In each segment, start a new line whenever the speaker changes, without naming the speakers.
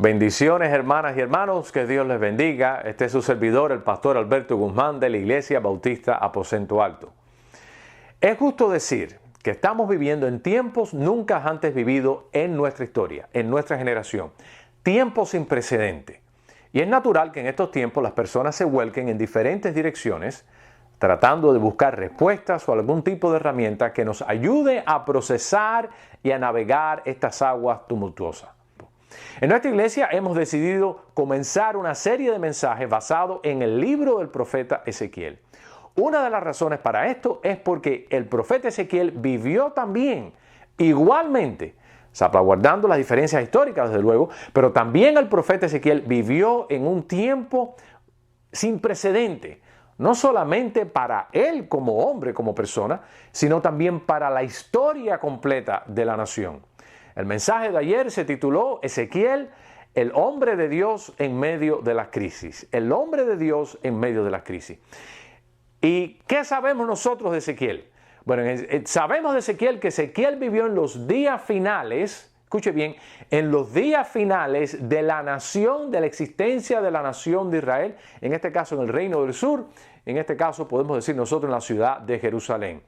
Bendiciones, hermanas y hermanos, que Dios les bendiga. Este es su servidor, el pastor Alberto Guzmán, de la Iglesia Bautista Aposento Alto. Es justo decir que estamos viviendo en tiempos nunca antes vividos en nuestra historia, en nuestra generación. Tiempos sin precedente. Y es natural que en estos tiempos las personas se vuelquen en diferentes direcciones, tratando de buscar respuestas o algún tipo de herramienta que nos ayude a procesar y a navegar estas aguas tumultuosas. En nuestra iglesia hemos decidido comenzar una serie de mensajes basados en el libro del profeta Ezequiel. Una de las razones para esto es porque el profeta Ezequiel vivió también, igualmente, salvaguardando las diferencias históricas desde luego, pero también el profeta Ezequiel vivió en un tiempo sin precedente, no solamente para él como hombre, como persona, sino también para la historia completa de la nación. El mensaje de ayer se tituló Ezequiel, el hombre de Dios en medio de la crisis. El hombre de Dios en medio de la crisis. ¿Y qué sabemos nosotros de Ezequiel? Bueno, sabemos de Ezequiel que Ezequiel vivió en los días finales, escuche bien, en los días finales de la nación, de la existencia de la nación de Israel, en este caso en el Reino del Sur, en este caso podemos decir nosotros en la ciudad de Jerusalén.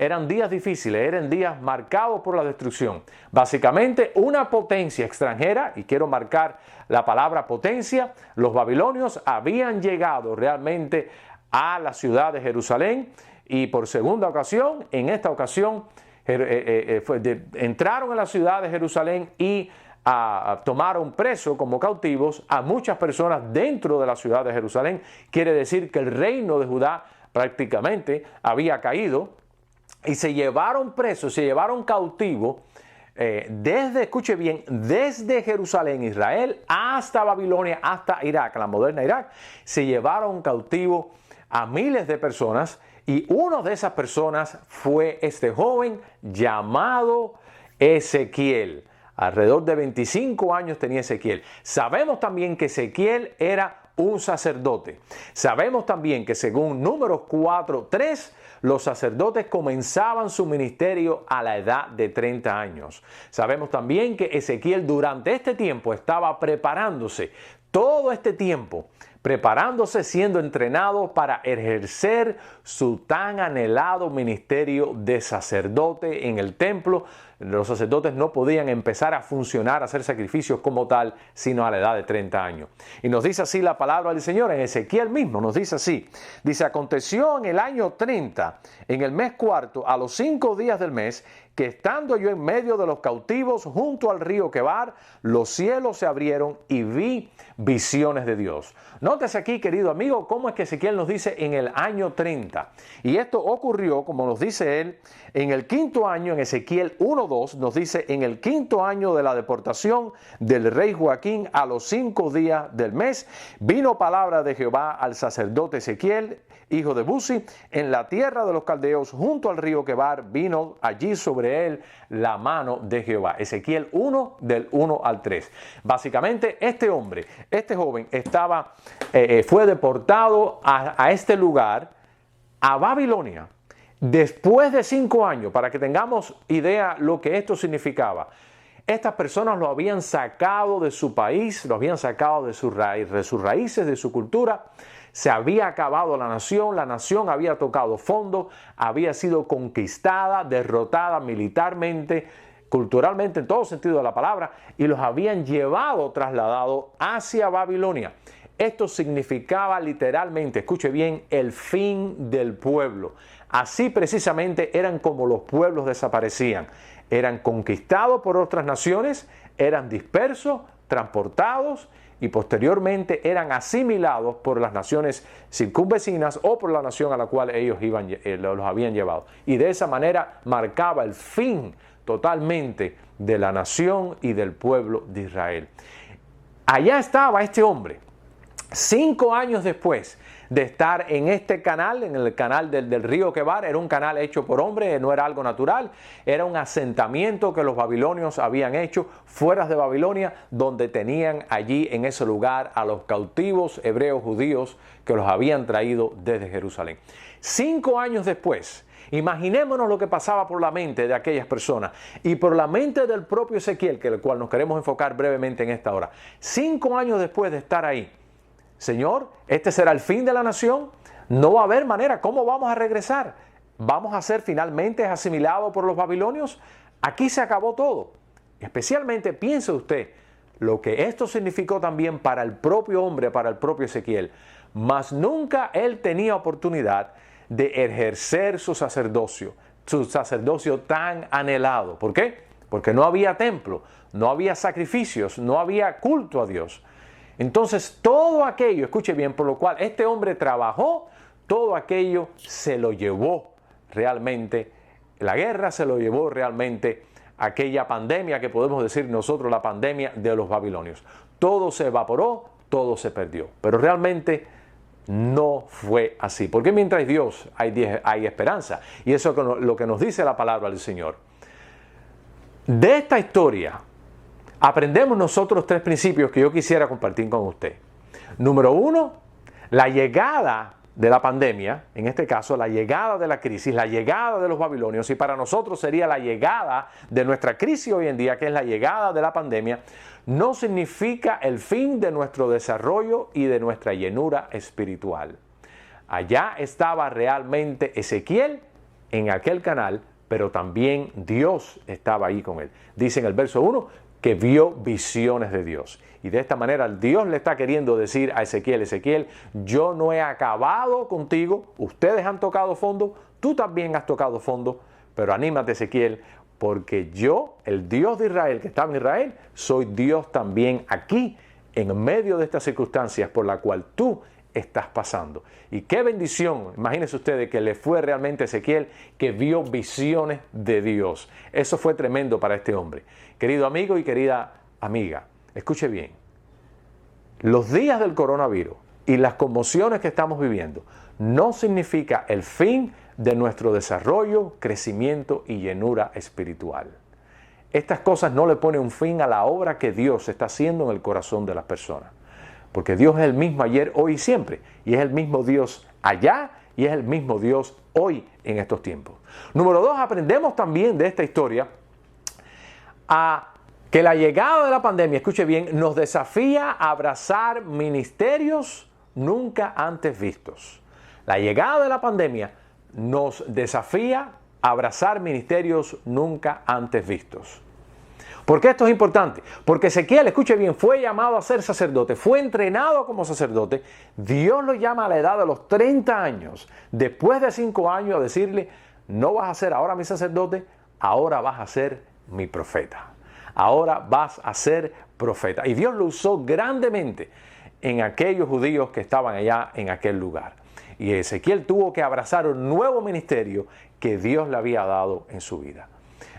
Eran días difíciles, eran días marcados por la destrucción. Básicamente una potencia extranjera, y quiero marcar la palabra potencia, los babilonios habían llegado realmente a la ciudad de Jerusalén y por segunda ocasión, en esta ocasión, entraron a la ciudad de Jerusalén y tomaron preso como cautivos a muchas personas dentro de la ciudad de Jerusalén. Quiere decir que el reino de Judá prácticamente había caído. Y se llevaron presos, se llevaron cautivos escuche bien, desde Jerusalén, Israel, hasta Babilonia, hasta Irak, la moderna Irak. Se llevaron cautivos a miles de personas y una de esas personas fue este joven llamado Ezequiel. Alrededor de 25 años tenía Ezequiel. Sabemos también que Ezequiel era un sacerdote. Sabemos también que según Números 4:3, los sacerdotes comenzaban su ministerio a la edad de 30 años. Sabemos también que Ezequiel durante este tiempo estaba preparándose, todo este tiempo, preparándose, siendo entrenado para ejercer su tan anhelado ministerio de sacerdote en el templo. Los sacerdotes no podían empezar a funcionar, a hacer sacrificios como tal, sino a la edad de 30 años. Y nos dice así la palabra del Señor, en Ezequiel mismo nos dice así. Dice, aconteció en el año 30, en el mes cuarto, a los 5 días del mes, que estando yo en medio de los cautivos junto al río Quebar, los cielos se abrieron y vi visiones de Dios. Nótese aquí, querido amigo, cómo es que Ezequiel nos dice en el año 30. Y esto ocurrió, como nos dice él, en el quinto año, en Ezequiel 1:2, nos dice, en el quinto año de la deportación del rey Joaquín, a los 5 días del mes, vino palabra de Jehová al sacerdote Ezequiel, hijo de Buzi, en la tierra de los caldeos, junto al río Quebar, vino allí sobre él la mano de Jehová. Ezequiel 1, del 1 al 3. Básicamente, este hombre, este joven, fue deportado a este lugar, a Babilonia, después de 5 años, para que tengamos idea lo que esto significaba. Estas personas lo habían sacado de su país, lo habían sacado de sus raíces, de su cultura. Se había acabado la nación había tocado fondo, había sido conquistada, derrotada militarmente, culturalmente, en todo sentido de la palabra, y los habían trasladado hacia Babilonia. Esto significaba literalmente, escuche bien, el fin del pueblo. Así precisamente eran como los pueblos desaparecían. Eran conquistados por otras naciones, eran dispersos, transportados y posteriormente eran asimilados por las naciones circunvecinas o por la nación a la cual ellos los habían llevado. Y de esa manera marcaba el fin totalmente de la nación y del pueblo de Israel. Allá estaba este hombre, 5 años después de estar en este canal, en el canal del río Quebar. Era un canal hecho por hombres, no era algo natural, era un asentamiento que los babilonios habían hecho fuera de Babilonia, donde tenían allí en ese lugar a los cautivos hebreos judíos que los habían traído desde Jerusalén. 5 años después, Imaginémonos lo que pasaba por la mente de aquellas personas y por la mente del propio Ezequiel, que el cual nos queremos enfocar brevemente en esta hora. 5 años después de estar ahí, Señor, este será el fin de la nación, no va a haber manera, ¿cómo vamos a regresar? ¿Vamos a ser finalmente asimilados por los babilonios? Aquí se acabó todo. Especialmente piense usted lo que esto significó también para el propio hombre, para el propio Ezequiel. Mas nunca él tenía oportunidad de ejercer su sacerdocio tan anhelado. ¿Por qué? Porque no había templo, no había sacrificios, no había culto a Dios. Entonces todo aquello, escuche bien, por lo cual este hombre trabajó, todo aquello se lo llevó realmente, la guerra se lo llevó realmente aquella pandemia que podemos decir nosotros la pandemia de los babilonios. Todo se evaporó, todo se perdió. Pero realmente no fue así. Porque mientras Dios hay esperanza. Y eso es lo que nos dice la palabra del Señor. De esta historia aprendemos nosotros 3 principios que yo quisiera compartir con usted. Número 1, la llegada de la pandemia, en este caso la llegada de la crisis, la llegada de los babilonios, y para nosotros sería la llegada de nuestra crisis hoy en día, que es la llegada de la pandemia, no significa el fin de nuestro desarrollo y de nuestra llenura espiritual. Allá estaba realmente Ezequiel en aquel canal, pero también Dios estaba ahí con él. Dice en el verso 1 que vio visiones de Dios. Y de esta manera Dios le está queriendo decir a Ezequiel, Ezequiel, yo no he acabado contigo, ustedes han tocado fondo, tú también has tocado fondo, pero anímate Ezequiel, porque yo, el Dios de Israel que estaba en Israel, soy Dios también aquí, en medio de estas circunstancias por la cual tú estás pasando. Y qué bendición, imagínense ustedes que le fue realmente a Ezequiel que vio visiones de Dios. Eso fue tremendo para este hombre. Querido amigo y querida amiga, escuche bien, los días del coronavirus y las conmociones que estamos viviendo no significa el fin de nuestro desarrollo, crecimiento y llenura espiritual. Estas cosas no le ponen un fin a la obra que Dios está haciendo en el corazón de las personas. Porque Dios es el mismo ayer, hoy y siempre. Y es el mismo Dios allá y es el mismo Dios hoy en estos tiempos. Número 2, aprendemos también de esta historia a que la llegada de la pandemia, escuche bien, nos desafía a abrazar ministerios nunca antes vistos. La llegada de la pandemia nos desafía a abrazar ministerios nunca antes vistos. ¿Por qué esto es importante? Porque Ezequiel, escuche bien, fue llamado a ser sacerdote, fue entrenado como sacerdote. Dios lo llama a la edad de los 30 años, después de 5 años, a decirle, no vas a ser ahora mi sacerdote, ahora vas a ser mi profeta. Ahora vas a ser profeta. Y Dios lo usó grandemente en aquellos judíos que estaban allá en aquel lugar. Y Ezequiel tuvo que abrazar un nuevo ministerio que Dios le había dado en su vida.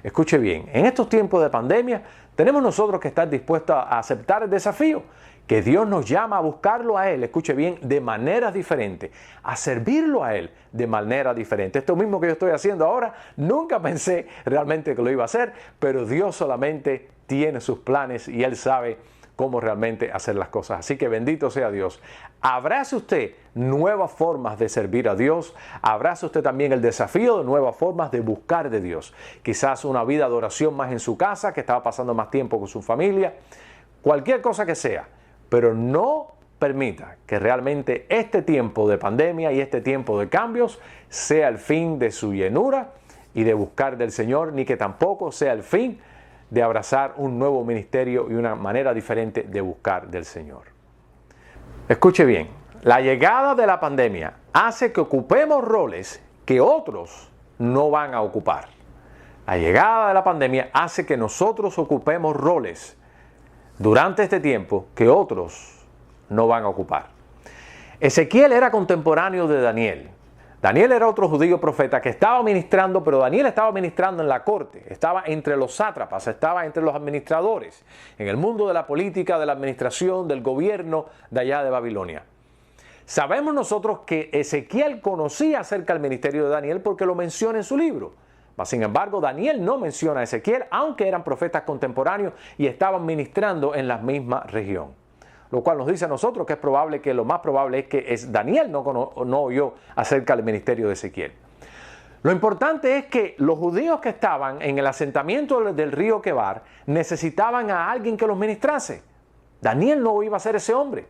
Escuche bien, en estos tiempos de pandemia tenemos nosotros que estar dispuestos a aceptar el desafío, que Dios nos llama a buscarlo a Él, escuche bien, de maneras diferentes, a servirlo a Él de manera diferente. Esto mismo que yo estoy haciendo ahora, nunca pensé realmente que lo iba a hacer, pero Dios solamente tiene sus planes y Él sabe cómo realmente hacer las cosas. Así que bendito sea Dios. Abrace usted nuevas formas de servir a Dios. Abrace usted también el desafío de nuevas formas de buscar de Dios. Quizás una vida de oración más en su casa, que estaba pasando más tiempo con su familia. Cualquier cosa que sea. Pero no permita que realmente este tiempo de pandemia y este tiempo de cambios sea el fin de su llenura y de buscar del Señor, ni que tampoco sea el fin de abrazar un nuevo ministerio y una manera diferente de buscar del Señor. Escuche bien, la llegada de la pandemia hace que ocupemos roles que otros no van a ocupar. La llegada de la pandemia hace que nosotros ocupemos roles durante este tiempo que otros no van a ocupar. Ezequiel era contemporáneo de Daniel. Daniel era otro judío profeta que estaba ministrando, pero Daniel estaba ministrando en la corte, estaba entre los sátrapas, estaba entre los administradores, en el mundo de la política, de la administración, del gobierno de allá de Babilonia. Sabemos nosotros que Ezequiel conocía acerca del ministerio de Daniel porque lo menciona en su libro. Mas, sin embargo, Daniel no menciona a Ezequiel, aunque eran profetas contemporáneos y estaban ministrando en la misma región. Lo cual nos dice a nosotros que es probable que lo más probable es que Daniel no oyó acerca del ministerio de Ezequiel. Lo importante es que los judíos que estaban en el asentamiento del río Quebar necesitaban a alguien que los ministrase. Daniel no iba a ser ese hombre.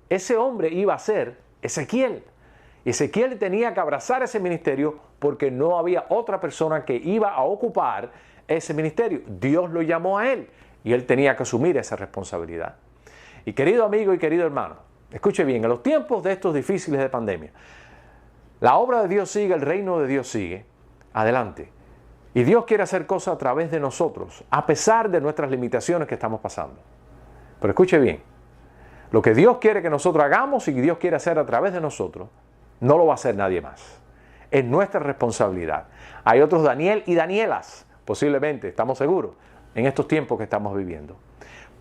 Ese hombre iba a ser Ezequiel. Ezequiel tenía que abrazar ese ministerio porque no había otra persona que iba a ocupar ese ministerio. Dios lo llamó a él y él tenía que asumir esa responsabilidad. Y querido amigo y querido hermano, escuche bien, en los tiempos de estos difíciles de pandemia, la obra de Dios sigue, el reino de Dios sigue, adelante. Y Dios quiere hacer cosas a través de nosotros, a pesar de nuestras limitaciones que estamos pasando. Pero escuche bien, lo que Dios quiere que nosotros hagamos y que Dios quiere hacer a través de nosotros, no lo va a hacer nadie más. Es nuestra responsabilidad. Hay otros Daniel y Danielas, posiblemente, estamos seguros, en estos tiempos que estamos viviendo.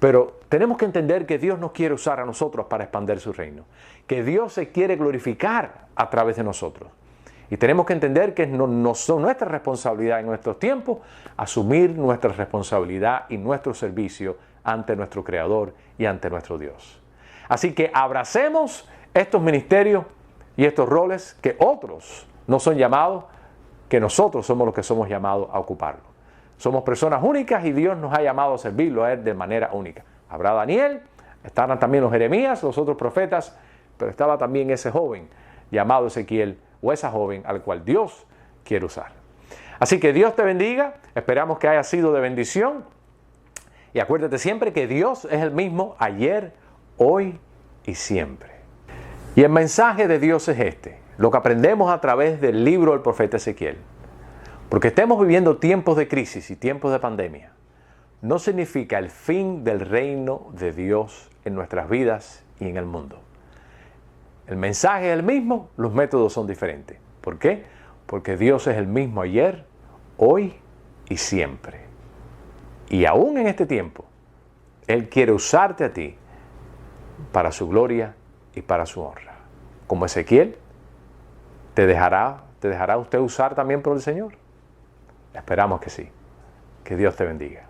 Pero tenemos que entender que Dios nos quiere usar a nosotros para expandir su reino, que Dios se quiere glorificar a través de nosotros. Y tenemos que entender que no son nuestra responsabilidad en nuestros tiempos asumir nuestra responsabilidad y nuestro servicio ante nuestro Creador y ante nuestro Dios. Así que abracemos estos ministerios y estos roles que otros no son llamados, que nosotros somos los que somos llamados a ocuparlo. Somos personas únicas y Dios nos ha llamado a servirlo a Él de manera única. Habrá Daniel, estaban también los Jeremías, los otros profetas, pero estaba también ese joven llamado Ezequiel, o esa joven al cual Dios quiere usar. Así que Dios te bendiga, esperamos que haya sido de bendición y acuérdate siempre que Dios es el mismo ayer, hoy y siempre. Y el mensaje de Dios es este, lo que aprendemos a través del libro del profeta Ezequiel. Porque estemos viviendo tiempos de crisis y tiempos de pandemia, no significa el fin del reino de Dios en nuestras vidas y en el mundo. El mensaje es el mismo, los métodos son diferentes. ¿Por qué? Porque Dios es el mismo ayer, hoy y siempre. Y aún en este tiempo, Él quiere usarte a ti para su gloria y para su honra. Como Ezequiel, ¿te dejará usted usar también por el Señor? Esperamos que sí. Que Dios te bendiga.